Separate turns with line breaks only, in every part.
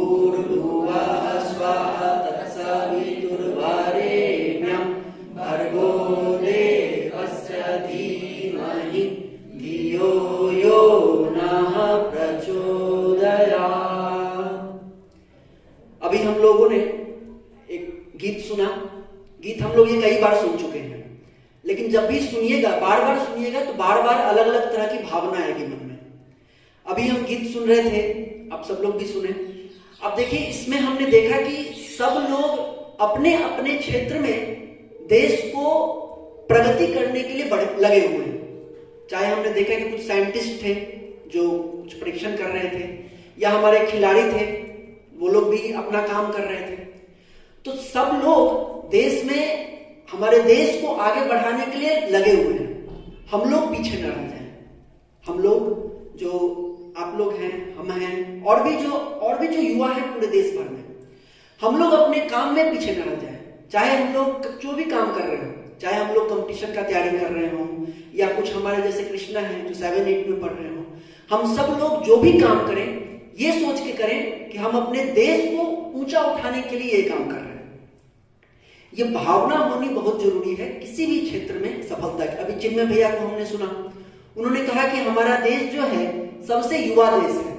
भूर्भुवः स्वः तत्सवितुर्वरेण्यं भर्गो देवस्य धीमहि धियो यो नः प्रचोदयात्। अभी हम लोगों ने एक गीत सुना। गीत हम लोग ये कई बार सुन चुके हैं, लेकिन जब भी सुनिएगा, बार बार सुनिएगा, तो बार बार अलग अलग तरह की भावना आएगी मन में। अभी हम गीत सुन रहे थे, आप सब लोग भी सुने। अब देखिए, इसमें हमने देखा कि सब लोग अपने अपने क्षेत्र में देश को प्रगति करने के लिए लगे हुए हैं। चाहे हमने देखा कि कुछ साइंटिस्ट थे जो कुछ परीक्षण कर रहे थे, या हमारे खिलाड़ी थे, वो लोग भी अपना काम कर रहे थे। तो सब लोग देश में, हमारे देश को आगे बढ़ाने के लिए लगे हुए हैं। हम लोग पीछे न रह जाएं। हम लोग, जो आप लोग हैं, हम हैं, और भी जो युवा हैं पूरे देश भर में, हम लोग अपने काम में पीछे न रह जाएं। चाहे हम लोग जो भी काम कर रहे हो, चाहे हम लोग कंपटीशन का तैयारी कर रहे हो, या कुछ हमारे जैसे कृष्णा हैं जो 7-8 में पढ़ रहे हो, हम सब लोग जो भी काम करें, ये सोच के करें कि हम अपने देश को ऊंचा उठाने के लिए ये काम कर रहे हैं। ये भावना होनी बहुत जरूरी है किसी भी क्षेत्र में सफलता की। अभी चिन्मय भैया को हमने सुना, उन्होंने कहा कि हमारा देश जो है सबसे युवा देश है,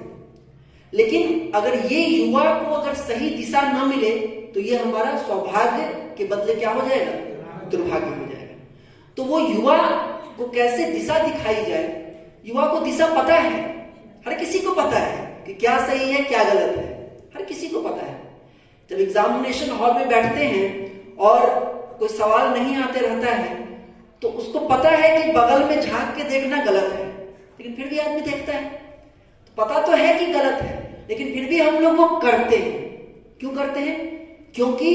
लेकिन अगर ये युवा को अगर सही दिशा न मिले तो ये हमारा सौभाग्य के बदले क्या हो जाएगा? दुर्भाग्य हो जाएगा। तो वो युवा को कैसे दिशा दिखाई जाए? युवा को दिशा पता है, हर किसी को पता है कि क्या सही है क्या गलत है, हर किसी को पता है। जब एग्जामिनेशन हॉल में बैठते हैं और कोई सवाल नहीं आते रहता है, तो उसको पता है कि बगल में झांक के देखना गलत है, लेकिन फिर भी आदमी देखता है। तो पता तो है कि गलत है, लेकिन फिर भी हम लोग वो करते हैं। क्यों करते हैं? क्योंकि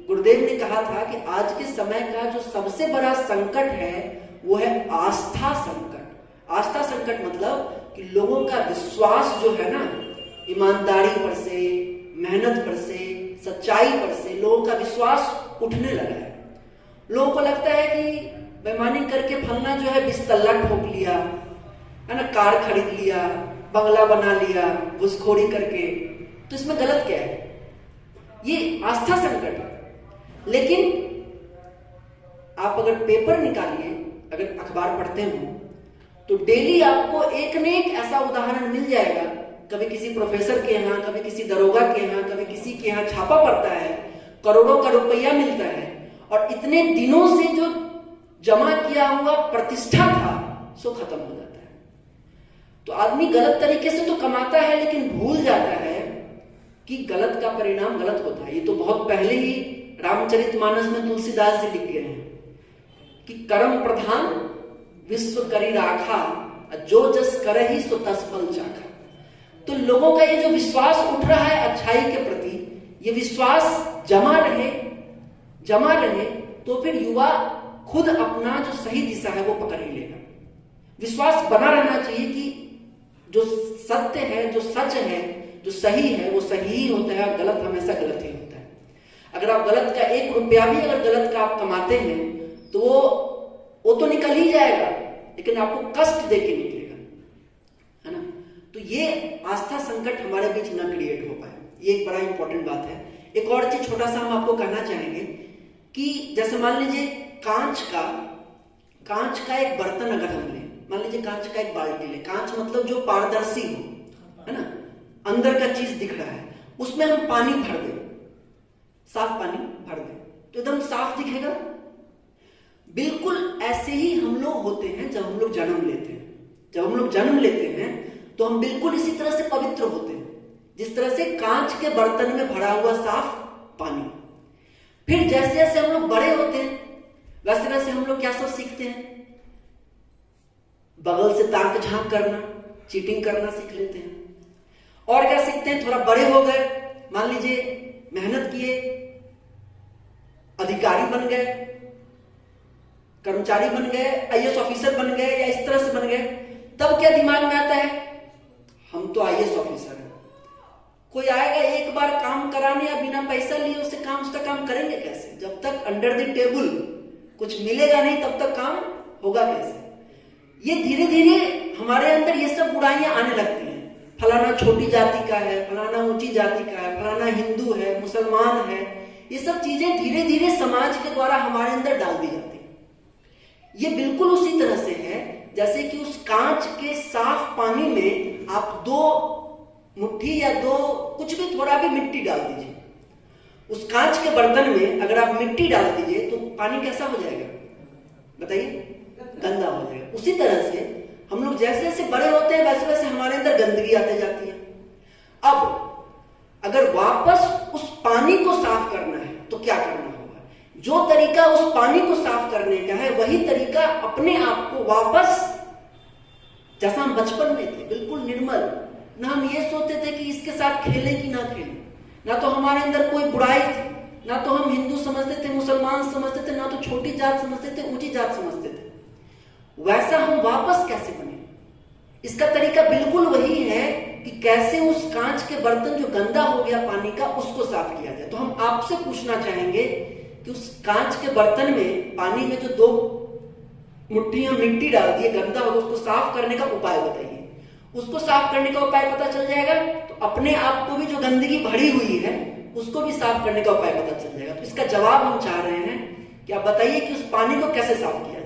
गुरुदेव ने कहा था कि आज के समय का जो सबसे बड़ा संकट है वो है आस्था संकट। आस्था संकट मतलब कि लोगों का विश्वास जो है ना, ईमानदारी पर से, मेहनत पर से, सच्चाई पर से लोगों का विश्वास उठने लगा है। लोगों को लगता है कि बेईमानी करके फलना जो है 20 तल्ला ठोक लिया है ना, कार खरीद लिया, बंगला बना लिया घुसखोरी करके, तो इसमें गलत क्या है? ये आस्था संकट है। लेकिन आप अगर पेपर निकालिए, अगर अखबार पढ़ते हो, तो डेली आपको एक न एक ऐसा उदाहरण मिल जाएगा। कभी किसी प्रोफेसर के यहाँ, कभी किसी दरोगा के यहाँ, कभी किसी के यहाँ छापा पड़ता है, करोड़ों का रुपया मिलता है, और इतने दिनों से जो जमा किया हुआ प्रतिष्ठा था सो खत्म हो जाता है। तो आदमी गलत तरीके से तो कमाता है, लेकिन भूल जाता है कि गलत का परिणाम गलत होता है। ये तो बहुत पहले ही रामचरितमानस में तुलसीदास जी लिख गए हैं कि कर्म प्रधान विश्व करी राखा, जो जस करहि सो तस फल चाखा। तो लोगों का ये जो विश्वास उठ रहा है अच्छाई के प्रति, ये विश्वास जमा रहे तो फिर युवा खुद अपना जो सही दिशा है वो पकड़ ही लेगा। विश्वास बना रहना चाहिए कि जो सत्य है, जो सच है, जो सही है वो सही ही होता है, और गलत हमेशा गलत ही होता है। अगर आप गलत का 1 रुपया भी अगर गलत का आप कमाते हैं तो वो तो निकल ही जाएगा, लेकिन आपको कष्ट देके निकलेगा, है ना। तो ये आस्था संकट हमारे बीच न क्रिएट हो पाए, ये एक बड़ा इंपॉर्टेंट बात है। एक और चीज छोटा सा हम आपको कहना चाहेंगे कि जैसे मान लीजिए कांच का एक बर्तन अगर हम लें, मान लीजिए कांच का एक बाल्टी ले, कांच मतलब जो पारदर्शी हो, है ना, अंदर का चीज दिख रहा है, उसमें हम पानी भर दें, साफ पानी भर दें, तो एकदम साफ दिखेगा। बिल्कुल ऐसे ही हम लोग होते हैं जब हम लोग जन्म लेते हैं। जब हम लोग जन्म लेते हैं तो हम बिल्कुल इसी तरह से पवित्र होते हैं, जिस तरह से कांच के बर्तन में भरा हुआ साफ पानी। फिर जैसे जैसे हम लोग बड़े होते हैं वैसे वैसे हम लोग क्या सब सीखते हैं? बगल से ताक झांक करना, चीटिंग करना सीख लेते हैं। और क्या सीखते हैं? थोड़ा बड़े हो गए, मान लीजिए मेहनत किए, अधिकारी बन गए, कर्मचारी बन गए, आईएएस ऑफिसर बन गए, या इस तरह से बन गए, तब क्या दिमाग में आता है? हम तो आईएएस ऑफिसर हैं। कोई आएगा एक बार काम कराने या बिना पैसा लिए उससे उसका काम करेंगे कैसे? जब तक अंडर द टेबल कुछ मिलेगा नहीं तब तक काम होगा कैसे? ये धीरे धीरे हमारे अंदर ये सब बुराइयां आने लगती हैं। फलाना छोटी जाति का है, फलाना ऊंची जाति का है, फलाना हिंदू है, मुसलमान है, ये सब चीजें धीरे धीरे समाज के द्वारा हमारे अंदर डाल दी जाती है। ये बिल्कुल उसी तरह से है जैसे कि उस कांच के साफ पानी में आप 2 मुट्ठी या 2 कुछ भी थोड़ा भी मिट्टी डाल दीजिए, उस कांच के बर्तन में अगर आप मिट्टी डाल दीजिए तो पानी कैसा हो जाएगा बताइए? गंदा हो जाएगा। उसी तरह से हम लोग जैसे जैसे बड़े होते हैं वैसे वैसे हमारे अंदर गंदगी आते जाती है। अब अगर वापस उस पानी को साफ करना है तो क्या करना होगा? जो तरीका उस पानी को साफ करने का है वही तरीका अपने आप को वापस, जैसा हम बचपन में थे बिल्कुल निर्मल, ना हम ये सोचते थे कि इसके साथ खेलें कि ना खेलें, ना तो हमारे अंदर कोई बुराई थी, ना तो हम हिंदू समझते थे, मुसलमान समझते थे, ना तो छोटी जात समझते थे, ऊंची जात समझते थे। वैसा हम वापस कैसे बने? इसका तरीका बिल्कुल वही है कि कैसे उस कांच के बर्तन जो गंदा हो गया पानी का उसको साफ किया जाए। तो हम आपसे पूछना चाहेंगे कि उस कांच के बर्तन में पानी में जो 2 मुट्ठियां मिट्टी डाल दी गंदा हो, उसको साफ करने का उपाय बताइए। उसको साफ करने का उपाय पता चल जाएगा तो अपने आप को भी जो गंदगी भरी हुई है उसको भी साफ करने का उपाय पता चल जाएगा। तो इसका जवाब हम चाह रहे हैं कि आप बताइए कि उस पानी को कैसे साफ किया जाए।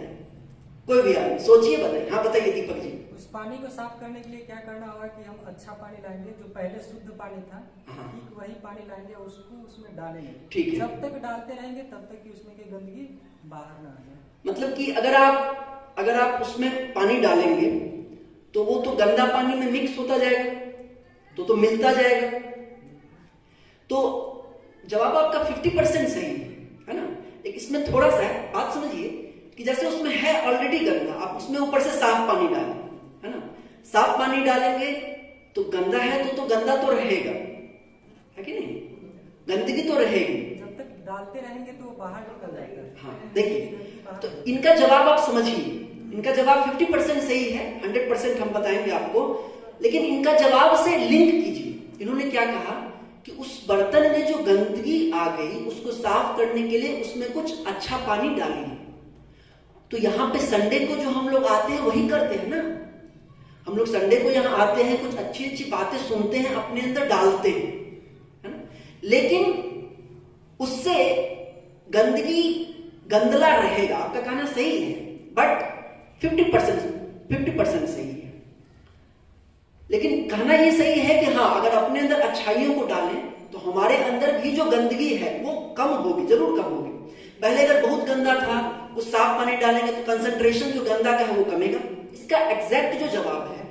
कोई भी आदमी सोचिए, बताइए। हाँ बताइए दीपक जी।
उस पानी को साफ करने के लिए क्या करना होगा कि हम अच्छा पानी लाएंगे, जो पहले शुद्ध पानी था, ठीक वही पानी लाएंगे, उसको उसमें डालेंगे।
ठीक है।
जब तक डालते रहेंगे तब तक कि उसमें की गंदगी बाहर ना आ जाए। मतलब
कि अगर आप उसमें पानी डालेंगे तो वो तो गंदा पानी में मिक्स होता जाएगा, तो मिलता जाएगा। तो जवाब आपका 50% सही है ना? लेकिन इसमें थोड़ा सा बात समझिए कि जैसे उसमें है ऑलरेडी गंदा, आप उसमें ऊपर से साफ पानी डालें, है ना? साफ पानी डालेंगे तो गंदा है तो गंदा तो रहेगा, है कि नहीं? गंदगी तो रहेगी।
जब तक डालते रहेंगे तो बाहर निकल जाएगा।
हाँ देखिए, तो इनका जवाब आप समझिए, इनका जवाब 50% सही है, 100% हम बताएंगे आपको, लेकिन इनका जवाब से लिंक कीजिए। इन्होंने क्या कहा कि उस बर्तन में जो गंदगी आ गई उसको साफ करने के लिए उसमें कुछ अच्छा पानी डालिए। तो यहाँ पे संडे को जो हम लोग आते हैं वही करते हैं ना, हम लोग संडे को यहाँ आते हैं, कुछ अच्छी अच्छी बातें सुनते हैं, अपने अंदर डालते हैं, है ना? लेकिन उससे गंदगी गंदला रहेगा। आपका कहना सही है, बट 50% सही है। लेकिन कहना ये सही है कि हाँ, अगर अपने अंदर अच्छाइयों को डालें तो हमारे अंदर भी जो गंदगी है वो कम होगी, जरूर कम होगी। पहले अगर बहुत गंदा था, उस साफ पानी डालेंगे तो कंसंट्रेशन जो गंदा का है वो कमेगा। इसका एग्जैक्ट जो जवाब है,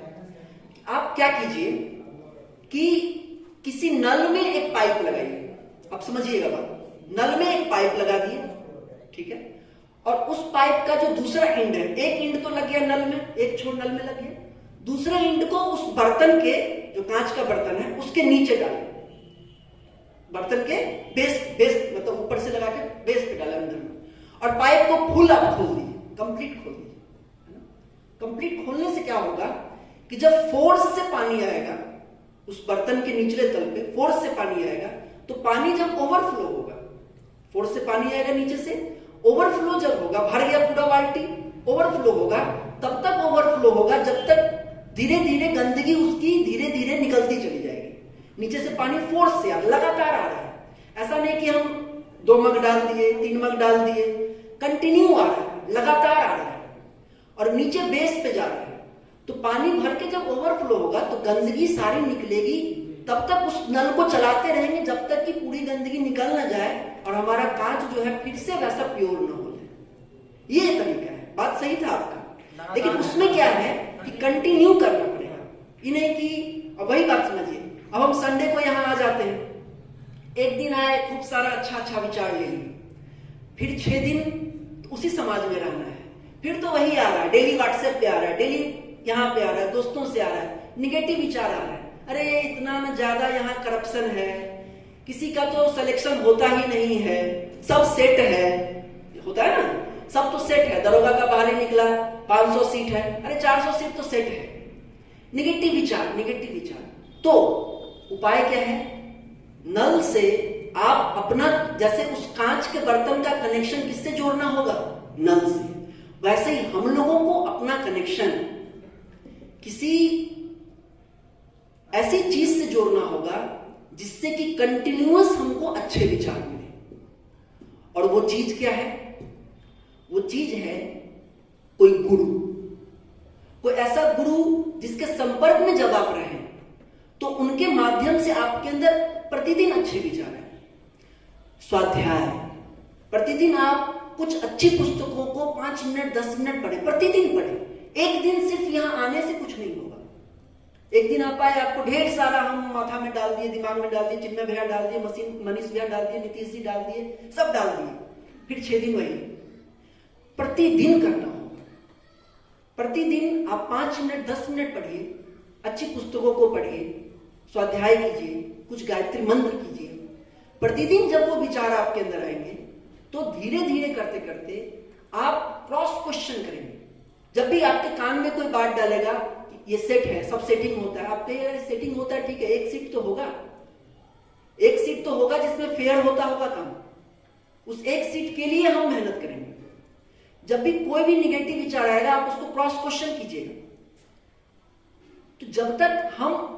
आप क्या कीजिए कि किसी नल में एक पाइप लगाइए। आप समझिएगा बात, नल में एक पाइप लगा दिए, ठीक है? और उस पाइप का जो दूसरा एंड है, एक एंड तो लग गया नल में, एक छोर नल में लग गया, दूसरे एंड को उस बर्तन के, जो कांच का बर्तन है उसके नीचे डालें, बर्तन के बेस मतलब ऊपर से लगा के बेस पे डाला अंदर में, और पाइप को फुल आप खोल दीजिए, कंप्लीट खोल दीजिए, है ना? कंप्लीट खोलने से क्या होगा कि जब फोर्स से पानी आएगा उस बर्तन के निचले तल पे, फोर्स से पानी आएगा तो पानी जब ओवरफ्लो होगा, फोर्स से पानी आएगा नीचे से, ओवरफ्लो जब होगा, भर गया पूरा बाल्टी, ओवरफ्लो होगा, तब तक ओवरफ्लो होगा जब तक धीरे धीरे गंदगी उसकी धीरे धीरे निकलती चली जाएगी। नीचे से पानी फोर्स से लगातार आ रहा है, ऐसा नहीं कि हम 2 मग डाल दिए, 3 मग डाल दिए, कंटिन्यू आ रहा है, लगातार आ रहा है और नीचे बेस पे जा रहा है। तो पानी भर के जब ओवरफ्लो होगा तो गंदगी सारी निकलेगी, तब तक उस नल को चलाते रहेंगे जब तक कि पूरी गंदगी निकल ना जाए और हमारा कांच जो है फिर से वैसा प्योर ना हो जाए। ये तरीका है। बात सही था आपका, लेकिन उसमें क्या है कि कंटिन्यू करना पड़ेगा, ये नहीं कि वही बात समझिए। अब हम संडे को यहाँ आ जाते हैं, एक दिन आए, खूब सारा अच्छा विचार ले लिए, फिर 6 दिन उसी समाज में रहना है, फिर तो वही आ रहा है, डेली व्हाट्सएप पे आ रहा है, डेली यहाँ पे आ रहा है, दोस्तों से आ रहा है, निगेटिव विचार आ रहा है, अरे इतना में ज्यादा यहाँ करप्शन है, किसी का तो सिलेक्शन होता ही नहीं है, सब सेट है, होता है ना, सब तो सेट है, दरोगा का बाहर निकला 500 सीट है, अरे 400 सीट तो सेट है। निगेटिव विचार। तो उपाय क्या है? नल से आप अपना, जैसे उस कांच के बर्तन का कनेक्शन किससे जोड़ना होगा? नल से। वैसे ही हम लोगों को अपना कनेक्शन किसी ऐसी चीज से जोड़ना होगा जिससे कि कंटिन्यूअस हमको अच्छे विचार मिले। और वो चीज क्या है? वो चीज है कोई गुरु, कोई ऐसा गुरु जिसके संपर्क में जब आप रहें तो उनके माध्यम से आपके अंदर प्रतिदिन अच्छे विचार आए। स्वाध्याय, प्रतिदिन आप कुछ अच्छी पुस्तकों को 5 मिनट 10 मिनट पढ़े, प्रतिदिन पढ़े। एक दिन सिर्फ यहां आने से कुछ नहीं होगा। एक दिन आप आए, आपको ढेर सारा हम माथा में डाल दिए, दिमाग में डाल दिए, चिन्मय भैया डाल दिए, मनीष भैया डाल दिए, नीतीश जी डाल दिए, सब डाल दिए, फिर 6 दिन वही। प्रतिदिन करना होगा। प्रतिदिन आप 5 मिनट 10 मिनट पढ़िए, अच्छी पुस्तकों को पढ़िए, स्वाध्याय कीजिए, कुछ गायत्री मंत्र कीजिए। प्रतिदिन जब वो विचार आपके अंदर आएंगे तो धीरे धीरे करते करते आप क्रॉस क्वेश्चन करेंगे। जब भी आपके कान में कोई बात डालेगा ये सेट है, सब सेटिंग होता है, आप कहिएगा सेटिंग होता है, ठीक है, एक सीट तो होगा, एक सीट तो होगा जिसमें फेयर होता होगा काम। उस एक सीट के लिए हम मेहनत करेंगे। जब भी कोई भी निगेटिव विचार आएगा आप उसको क्रॉस क्वेश्चन कीजिएगा। तो जब तक हम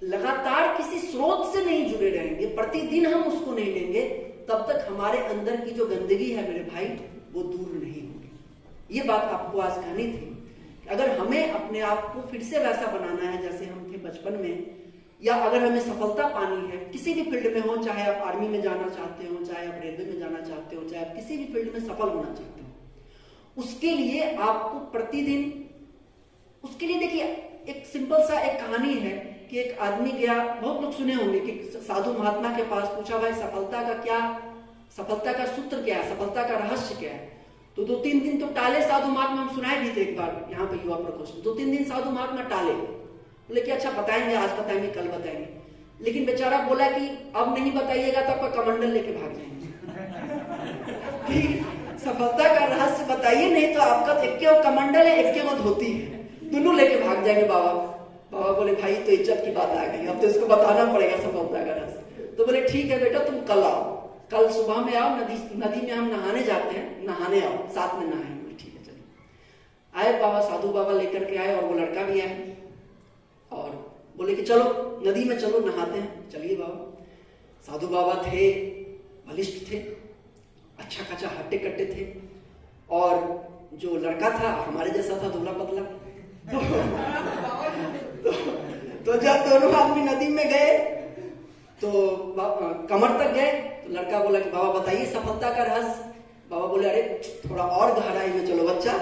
लगातार किसी स्रोत से नहीं जुड़े रहेंगे, प्रतिदिन हम उसको नहीं लेंगे, तब तक हमारे अंदर की जो गंदगी है मेरे भाई वो दूर नहीं होगी। ये बात आपको आज कहनी थी। अगर हमें अपने आप को फिर से वैसा बनाना है जैसे हम थे बचपन में, या अगर हमें सफलता पानी है किसी भी फील्ड में हो, चाहे आप आर्मी में जाना चाहते हो, चाहे आप रेलवे में जाना चाहते हो, चाहे आप किसी भी फील्ड में सफल होना चाहते हो, उसके लिए आपको प्रतिदिन, उसके लिए देखिए एक सिंपल सा एक कहानी है कि एक आदमी गया, बहुत लोग सुने होंगे कि साधु महात्मा के पास पूछा, भाई सफलता का सूत्र क्या है, सफलता का रहस्य क्या है? तो 2-3 दिन तो टाले साधु महात्मा, हम सुनाए भी थे एक बार यहाँ पे युवा प्रकोष्ठ, 2-3 दिन साधु महात्मा टाले, बोले कि अच्छा बताएंगे, आज बताएंगे, कल बताएंगे। लेकिन बेचारा बोला कि अब नहीं बताइएगा तो आपका कमंडल लेके भाग जाएंगे। सफलता का रहस्य बताइए, नहीं तो आपका एक कमंडल है, एक धोती है, दोनों लेके भाग जाएंगे। बाबा बोले भाई तो इज्जत की बात आ गई, अब तो इसको बताना पड़ेगा सफलता का रहस्य। तो बोले ठीक है बेटा, तुम कल आओ, कल सुबह में आओ, नदी में हम नहाने जाते हैं, नहाने आओ, साथ में नहाएंगे। ठीक है चलिए। आए बाबा, साधु बाबा लेकर के आए और वो लड़का भी आया और बोले कि चलो नदी में चलो, नहाते हैं। चलिए बाबा। साधु बाबा थे, बलिष्ठ थे, अच्छा खासा हट्टे कट्टे थे, और जो लड़का था हमारे जैसा था, दुबला पतला। तो जब दोनों आदमी नदी में गए तो कमर तक गए, तो लड़का बोला कि बाबा बताइए सफलता का रहस्य। बाबा बोले अरे थोड़ा और गहराई में चलो बच्चा,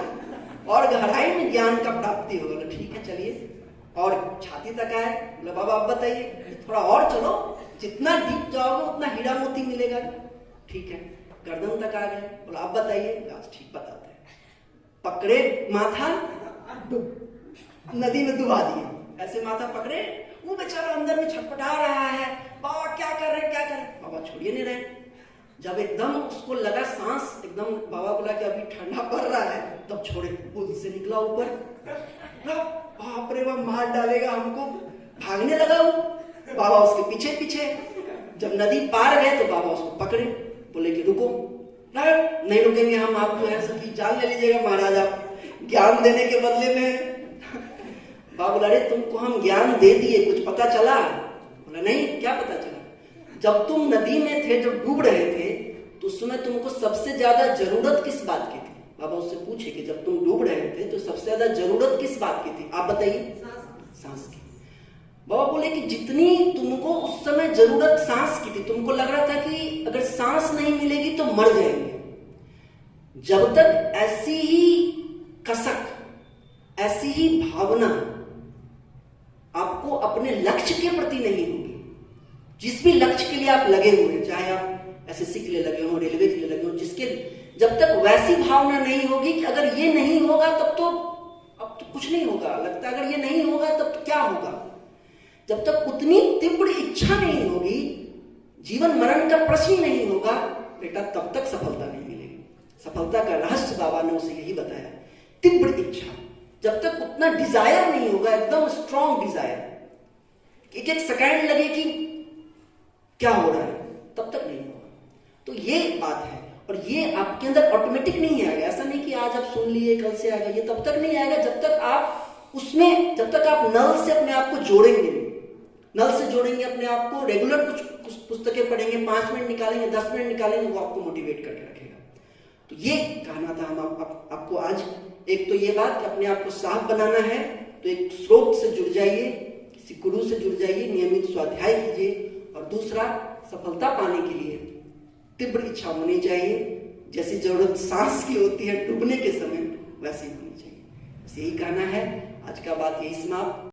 और गहराई में ज्ञान का प्राप्ति होगा। ठीक है चलिए। और छाती तक आए, बोले बाबा आप बताइए, थोड़ा और चलो, जितना डीप जाओगे उतना हीरा मोती मिलेगा। ठीक है। गर्दन तक आ गए, बोला आप बताइए। ठीक बताते हैं। पकड़े माथा, नदी में डुबा दिए, ऐसे माथा पकड़े, वो बेचारा अंदर में छटपटा रहा है, बाबा क्या कर रहे हैं, क्या कर रहे हैं? बाबा छोड़िए नहीं रहे। जब एकदम उसको लगा सांस एकदम, बाबा बोला कि अभी ठंडा पड़ रहा है, तब छोड़े, पुल से निकला ऊपर, बाप रे बाप मार डालेगा हमको, भागने लगा वो। बाबा उसके पीछे पीछे, जब नदी पार गए तो बाबा उसको पकड़े, बोले कि रुको। नहीं रुकेंगे हम, आपको ऐसा की जान ले लीजिएगा महाराज, आप ज्ञान देने के बदले में। बाबा बोला अरे तुमको हम ज्ञान दे दिए, कुछ पता चला? बोला नहीं, क्या पता चला? जब तुम नदी में थे, जब डूब रहे थे, तो उस समय तुमको सबसे ज्यादा जरूरत किस बात की थी? बाबा उससे पूछे कि जब तुम डूब रहे थे तो सबसे ज्यादा जरूरत किस बात की थी, आप बताइए। सांस की। बाबा बोले कि जितनी तुमको उस समय जरूरत सांस की थी, तुमको लग रहा था कि अगर सांस नहीं मिलेगी तो मर जाएंगे, जब तक ऐसी ही कसक, ऐसी ही भावना आपको अपने लक्ष्य के प्रति नहीं होगी, जिस भी लक्ष्य के लिए आप लगे हुए हैं, चाहे आप एसएससी के लिए लगे हो, रेलवे के लिए लगे हो, जिसके जब तक वैसी भावना नहीं होगी कि अगर ये नहीं होगा तब तो अब तो कुछ नहीं होगा, लगता है अगर ये नहीं होगा तब तो क्या होगा, जब तक उतनी तीव्र इच्छा नहीं होगी, जीवन मरण का प्रश्न ही नहीं होगा बेटा, तब तक सफलता नहीं मिलेगी। सफलता का रहस्य बाबा ने उसे यही बताया, तीव्र इच्छा। जब तक उतना डिजायर नहीं होगा, एकदम स्ट्रॉन्ग डिजायर, एक एक सेकंड लगे कि क्या हो रहा है, तब तक नहीं होगा। तो ये बात है, और ये आपके अंदर ऑटोमेटिक नहीं आएगा। ऐसा नहीं कि आज आप सुन लिए कल से आएगा, ये तब तक नहीं आएगा जब तक आप उसमें, जब तक आप नल से अपने आप को जोड़ेंगे नहीं। नल से जोड़ेंगे अपने आप को, रेगुलर कुछ पुस्तकें पढ़ेंगे, 5 मिनट निकालेंगे, 10 मिनट निकालेंगे, वो आपको मोटिवेट करके रखेगा। तो ये कहना था हम आपको आज। एक तो ये बात कि अपने आप को साफ बनाना है, तो एक स्रोत से जुड़ जाइए, किसी गुरु से जुड़ जाइए, नियमित स्वाध्याय कीजिए। और दूसरा, सफलता पाने के लिए तीव्र इच्छा होनी चाहिए, जैसी जरूरत सांस की होती है डूबने के समय, वैसी होनी चाहिए। बस यही कहना है। आज का बात यही समाप्त।